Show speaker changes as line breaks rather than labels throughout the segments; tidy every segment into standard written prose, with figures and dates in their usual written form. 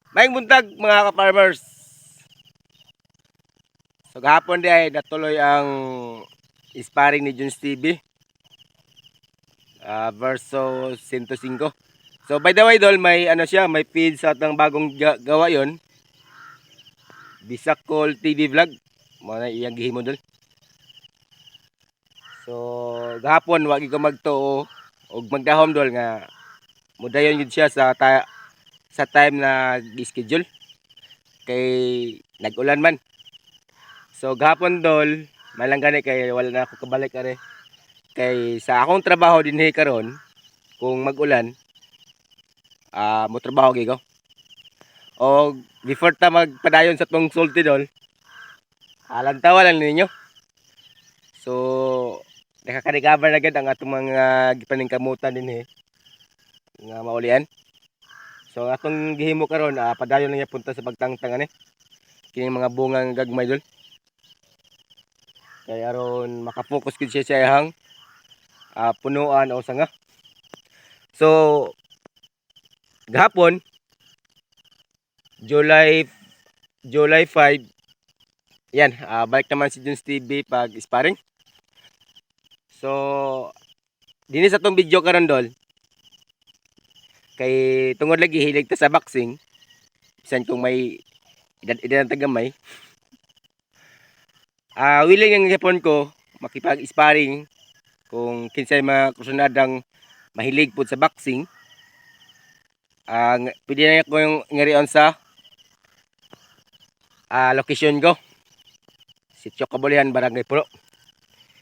Maayong buntag mga ka-farmers. So gahapon di ay natuloy ang sparring ni Junes TV versus 105. So by the way dol, may ano siya, may feed sa atang bagong gawa yon. Bisakol TV vlog. Mo na iyang gihimo dol. So gahapon wagi ko magtuo og magdahom dol nga mudayon yun siya sa time na gi-schedule kay nag-ulan man. So gahapon dol, malang gani kay wala na ako kabalik are. Kay sa akong trabaho dinhi karon, kung mag-ulan, mo trabaho gyud ko. O before ta magpadayon sa tong sultidol, alang tawa lang ninyo. So nakaka-recover na gid ang atong mga gipaningkamutan dinhi nga maulian. So atong gihimo karon, padayon lang niya punta sa pagtangtang ani. Kining mga bunga nga gagmay dol. Kay aron makapokus gid siya sa iyang punuan o sanga. So gahapon July 5, yan, balik naman si Junes TV pag sparring. So dinis sa tong video karon dol, kay tungod lagi hilig ta sa boxing, bisan kung may edad na tagamay, willing ang hipon ko makipag sparring kung kinsay mga kusunadang mahilig po sa boxing. Pwede na ko yung ngarion sa location ko, Sitio Kabulihan, Barangay Pulo.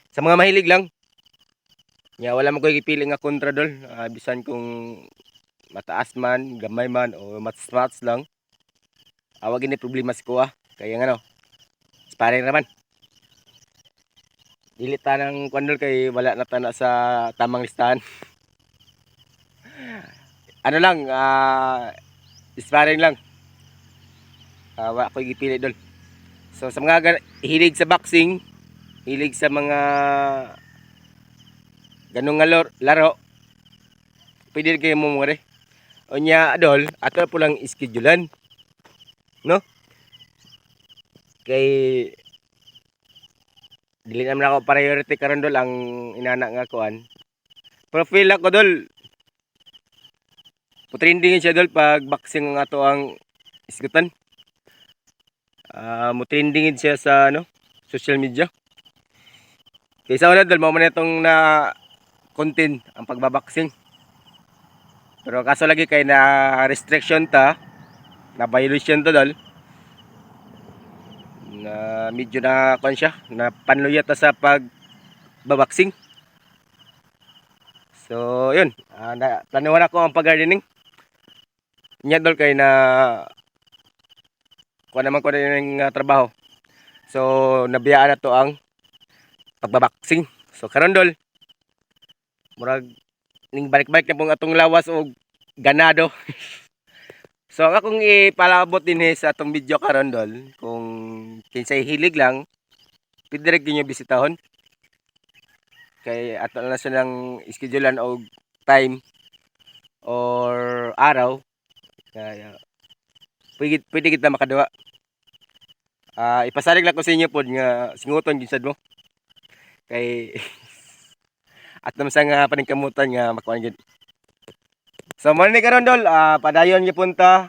Sa mga mahilig lang, wala mo ko ipili nga kontra dol, bisan kung mataas man, gamay man o mats lang. Wag ni problema sa kuha. Kaya nga no, sparring naman. Dili ta ng kwandol kay wala na ta na sa tamang listahan. Ano lang, sparring lang. Wala ko ipili dol. So sa mga hilig sa boxing, hilig sa mga ganung nga laro, pwede kayo mo mga Onya adol, ato po lang ischedulean, no? Kay dili naman ako priority karon dol ang inana nga kuan. Profile ako dol. Putrendingin siya dol pag boxing nga ato ang isgutan. Mutrendingin siya sa social media. Kaysa wala dol, mao man itong na content ang pagbaboxing. Pero kaso lagi kay na restriction ta, na violation to dol. Na medyo na kon siya, na panluyat ta sa pagbaboxing. So yun, planuhan ako ang pag-gardening. Nya dol kay na kuha naman ko na yung trabaho. So nabiyaan na to ang pagbaboxing. So karon dol, murag ning balik-balik na pong atong lawas o ganado. So ang akong ipalabot din sa atong video karon dol, kung kinsay hilig lang, pwede rin nyo bisitahon. Kay ato na siya ng schedulean o time or araw. Kaya pwede kita makaduwa. Ipasalig lang ko sa inyo po nga singuton ginsad mo. Kay at naman sa nga paningkamutan nga makuha gid. So mo ni karon dol, padayon gyud punta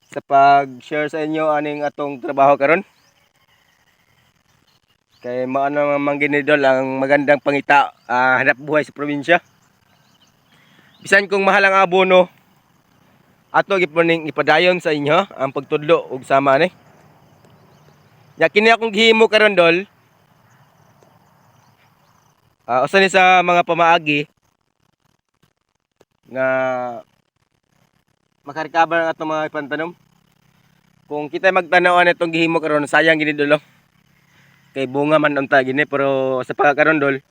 sa pag-share sa inyo aning atong trabaho karon. Kay maano man gini dol ang magandang pangita, hanap buhay sa probinsya. Bisan kung mahal ang abono, ato gipuning ipadayon sa inyo ang pagtudlo ug sama ni. Ya kini akong gihimo karon dol, usa ni sa mga pamaagi nga makarecover ang atong mga ipantanom. Kung kita magtanawan itong gihimo karon, sayang gini dol. Kay bunga man unta gini, pero sa pagkakaron dol,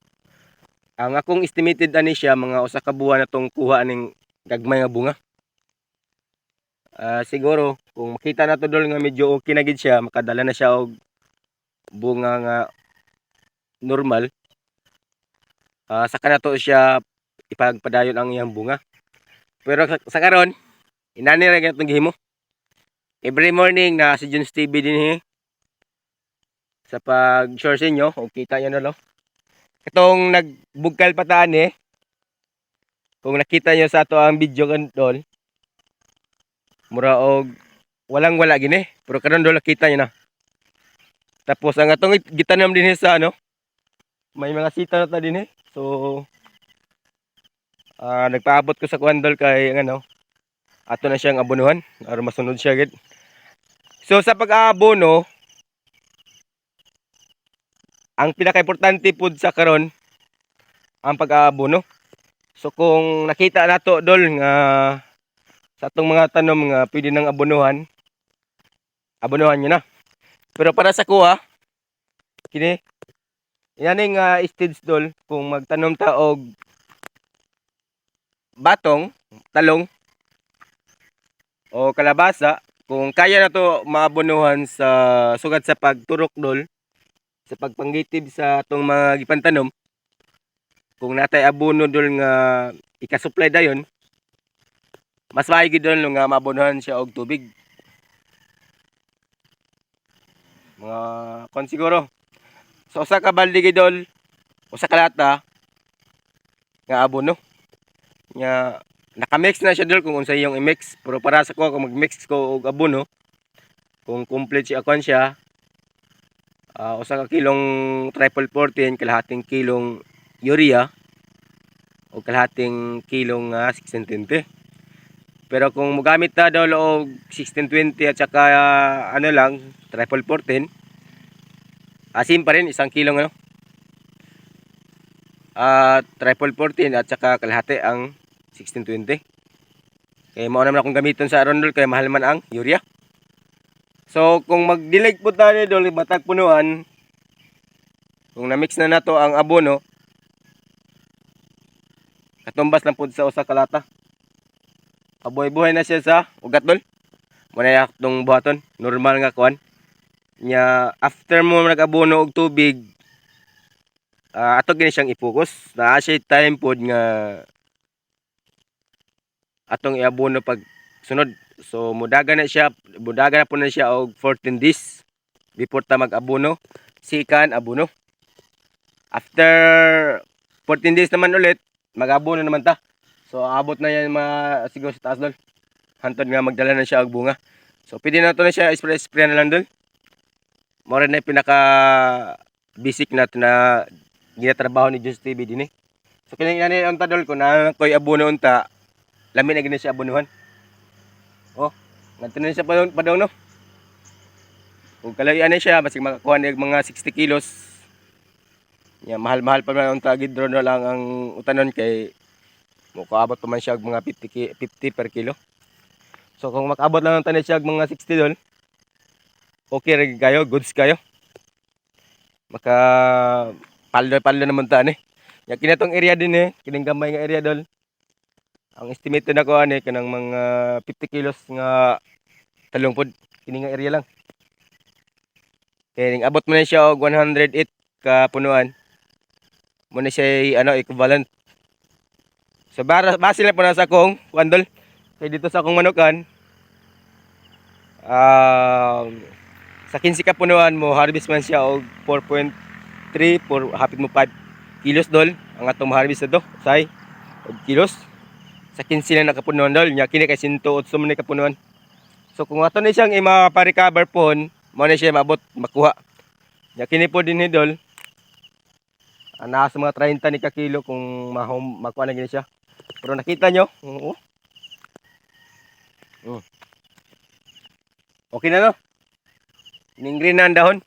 ang akong estimated ani siya mga usa ka buwan na tong kuha ning gagmay nga bunga. Siguro kung makita na to dol nga medyo okay na gid siya, makadala na siya og bunga nga normal, saka na to siya ipagpadayon ang iyang bunga. Pero sa karon, inani ra gyud itong gihimo. Every morning na si Junes TV din sa pag-share sa inyo, o kita nyo na lo. Itong nagbugkal pataan kung nakita nyo sa ato ang video dol, mura og walang wala gini, pero karon dol nakita nyo na. Tapos ang atong gitanam din sa may mga sita na ta din So nagpaabot ko sa kuandol kay ato na siyang abonuhan aron masunod siya gid. So sa pag-aabono, ang pinaka-importante pud sa karon ang pag-aabono. So kung nakita nato dol nga sa atong mga tanom nga pwede nang abonuhan nyo na. Pero para sa kuha kini inaning stage dol kung magtanom ta og batong, talong o kalabasa, kung kaya na to maabonuhan sa sugad sa pagturok dol, sa pagpanggitib sa atong mga gipantanom, kung natay abono dol nga ika-supply dayon, mas maigi dol nga maabonuhan siya og tubig. Mga kon siguro so usa ka balde gidol, usa ka lata nga abono nya naka-mix na siya dol kung unsa iyong i-mix. Pero para sa ko kung mag-mix ko og abono, kung complete siya akon siya, usa ka kilong triple 14, kalahating kilong urea o kalahating kilong 1620. Pero kung mogamit ta daw og 1620 at saka lang triple 14, asim pa rin isang kilong triple 14 at saka kalahati ang 1620. Kaya mao naman akong gamiton sa aron dol kay mahal man ang urea. So kung mag-dilig po tayo dol matag punuan, kung na-mix na nato ang abono, katumbas lang po sa usa ka lata. Kabuhay-buhay na siya sa ugat dol. Muna itong buhaton, normal nga kuan. Nya after mo nag-abono og tubig, ato gini siyang i-focus. Naa siya time pod nga atong iabono pag sunod. So mudaga na po na siya og 14 days before ta mag-abono, sikan abono. After 14 days naman ulit, mag-abono naman ta. So abot na yan mga siguro sa taas dol. Hantod nga magdala na siya og bunga. So pwede na to na siya spray na lang dol. Mo rin na pinaka basic na ginatrabaho ni Just TV din So kining ani unta dol ko na koy abono unta, lami na gini siya abonuhan. Oh, ngadto na siya pa daw no. Kung kalayan na siya, basig makakuha niya mga 60 kilos. Ya, mahal-mahal pa man unta gidro na lang ang utanon kay makaabot pa man siya mga 50 per kilo. So kung makaabot lang unta siya mga 60 dol, okay ra kayo, goods kayo. Maka paldo naman ta ni. Ya kinatong area din kining gamay nga area dol. Ang estimate na ko kanang mga 50 kilos nga talong pod kining nga area lang. Kaya abot mo na siya og 108 ka punuan. Muna siya equivalent. So base lang po na sa akong kuandol. Kaya dito sa akong manukan, sa 15 ka punuan mo harvest man siya og 4.3 por hapit mo 5 kilos dol ang atong harvest na to say og kilos sa 15 na nakapunuan dol nya kini kay 108 man ni kapunuan. So kung ato ni siyang ma-recover pohon, mo na siya maabot makuha. Nya kini po din dol nasa mga 30 ni ka kilo kung makuha na gini siya. Pero nakita nyo, okay na no. Ning green na ang dahon.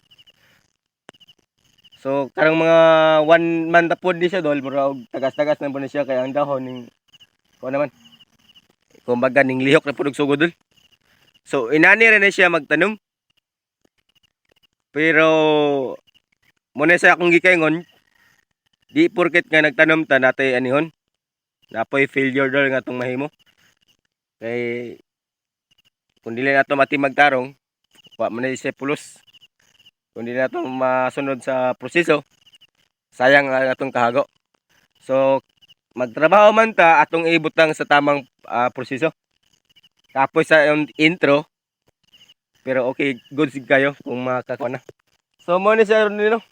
So karang mga 1 month na po di siya dol, pero tagas-tagas na po na siya kaya ang dahon ning kuha naman. Kumbaga ning lihok na po sugod dol. So inani rin na siya magtanom. Pero muna sa akong gikaingon, di porket nga nagtanom ta natay anihon. Napoy failure dol nga tong mahimo. Kay kung dili nato mati magtarong, wa man siya pulos. Kung dili nato masunod sa proseso, sayang ang atong kahago. So magtrabaho man ta atong ibutang sa tamang proseso. Tapos sa intro, Pero okay, good sig kayo kung makakuha na. So mo ni siya ron no.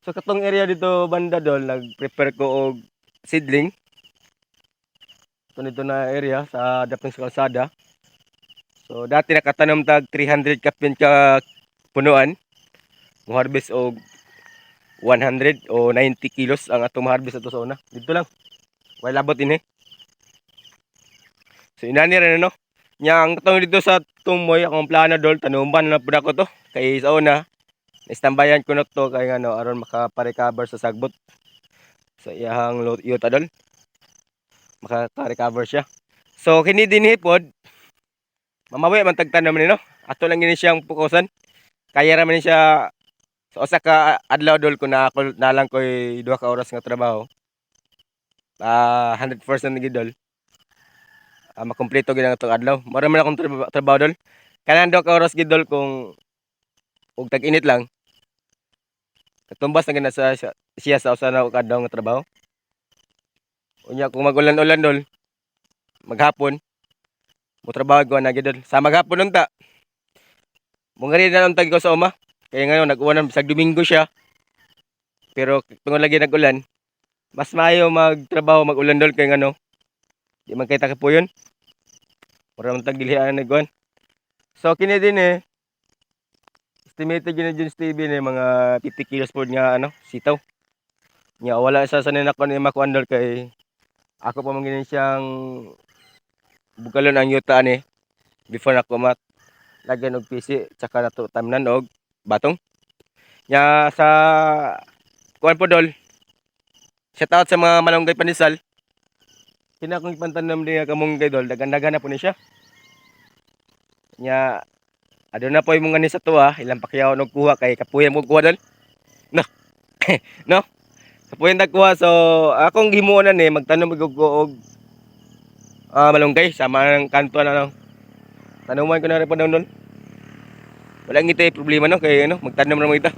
So katong area dito banda dol nag-prepare ko og seedling. So nito na area sa daping sa kalsada. So dati nakatanom tag 300 kapin ka punuan. Mo harvest og 100 o 90 kilos ang atong harvest ato sa una. Dito lang. Wala labot ini. So inani ra no. Nya ang katong dito sa tumoy akong plano dol tanuman na pud ako to. Kay sa una istambayan ko na to kay ano aron makapa-recover sa sagbot. Sa iyang yuta dol. Makaka-recover siya. So kini dinhi pod mamawi man tagtanom ni no. Ato lang gini siyang pukusan. Kaya ra man ni siya sa usa ka adlaw dol ko na ako na lang koy 2 ka oras nga trabaho. 100% gid dol. Makumpleto gid ang atong adlaw. Mara man akong trabaho dol. Kanang 2 ka oras gid dol kung ug tag-init lang. Katumbas na gid na siya sa usa na adlaw nga trabaho. Unya kung magulan-ulan dol maghapon mo trabaho ko na gid dol. Sa maghapon unta. Mungari na lang tag ko sa uma. Kaya ngayon nag-uwan bisag Domingo siya. Pero tungod lagi nag-ulan, mas maayo magtrabaho mag-ulan dol kay ngano. Di man kay takapuyon. Mura man tag dilihan na guan. So kini din estimated gina Jones TV ni mga 50 kilos pod nga ano, sitaw. Nya wala sa sanin ako ni makuan dol kay ako pa man gini siyang bugalon ang yuta ni before ako lagyan og PC tsaka nato tamnan og batong. Nya sa kuan po dol. Shout out sa mga malunggay panisal. Kina kong ipantanom din nga kamunggay dol, dagan-dagan na po ni siya. Nya adto na po imong ngani sa tuwa, ilang pakyaw og kuha kay kapuyan mo kuha dol. No. No. Kapuyan kuha so akong gimuonan ni magtanom og malunggay sama ng kanto na no. Tanuman ko na rin po doon. Wala ngiti problema no kay ano magtanom ra mo ita.